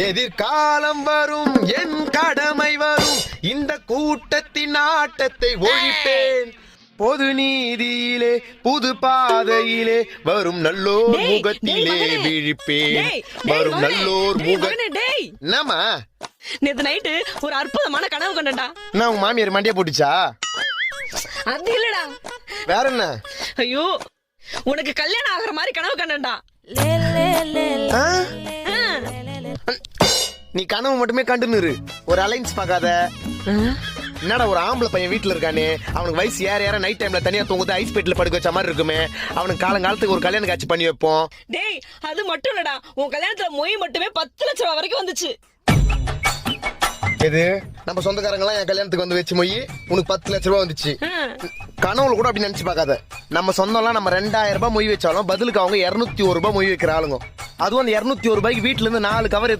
எதிர்காலம் வரும் என் கடமை வரும் இந்த கூட்டத்தின் ஆட்டத்தை ஒழிப்பேன் பொது நீதியிலே புது பாதையிலே வரும் நல்லோர் டேய், முகத்திலே டேய் மகனே. விழிப்பேன் டேய், வரும் மகனே. நல்லோர் டேய் முக மகனே, டேய். என்னம்மா நேத்து நைட்டு ஒரு அற்புதமான கனவு கண்டேன்டா. என்ன உங்க மாமியார் மண்டியா போட்டுச்சா அது இல்லடா. வேற என்ன ஐயோ, உனக்கு கல்யாணம் ஆகுற மாதிரி கனவு கண்டேன்டா. ஆ? ஆ. நீ கனவு மட்டுமே கண்டுன்னு இரு. ஒரு அலைன்ஸ் பார்க்காத. என்னடா ஒரு ஆம்பளை பையன் வீட்டுல இருக்கானே, அவனுக்கு வயசு ஏற நைட் டைம்ல தனியா தூங்குது ஐஸ் பெட்ல படுக்க வச்ச மாதிரி இருக்குமே, அவனுக்கு காலங்காலத்துக்கு ஒரு கல்யாணம் காட்சி பண்ணி வைப்போம். டேய், அது மட்டும் இல்லடா, உன் கல்யாணத்துல மொய் மட்டுமே 10 லட்சம் ரூபாய் வரைக்கும் வந்துச்சு. எது நம்ம சொந்தக்காரங்க எல்லாம் என் கல்யாணத்துக்கு வந்து வச்சு மொய் உனக்கு 10 லட்சம் ரூபாய் வந்துச்சு. ஆ. கனவுல கூட அப்படி நினைச்சு பார்க்காத. நம்ம சொந்தம்லாம் நம்ம 2000 ரூபாய் மொய் வச்சாலும் பதிலுக்கு அவங்க 201 ரூபாய் மொய் வைக்கிற ஆளுங்க. அதுவும் அந்த 201 ரூபாய்க்கு வீட்டுல இருந்து 4 கவர்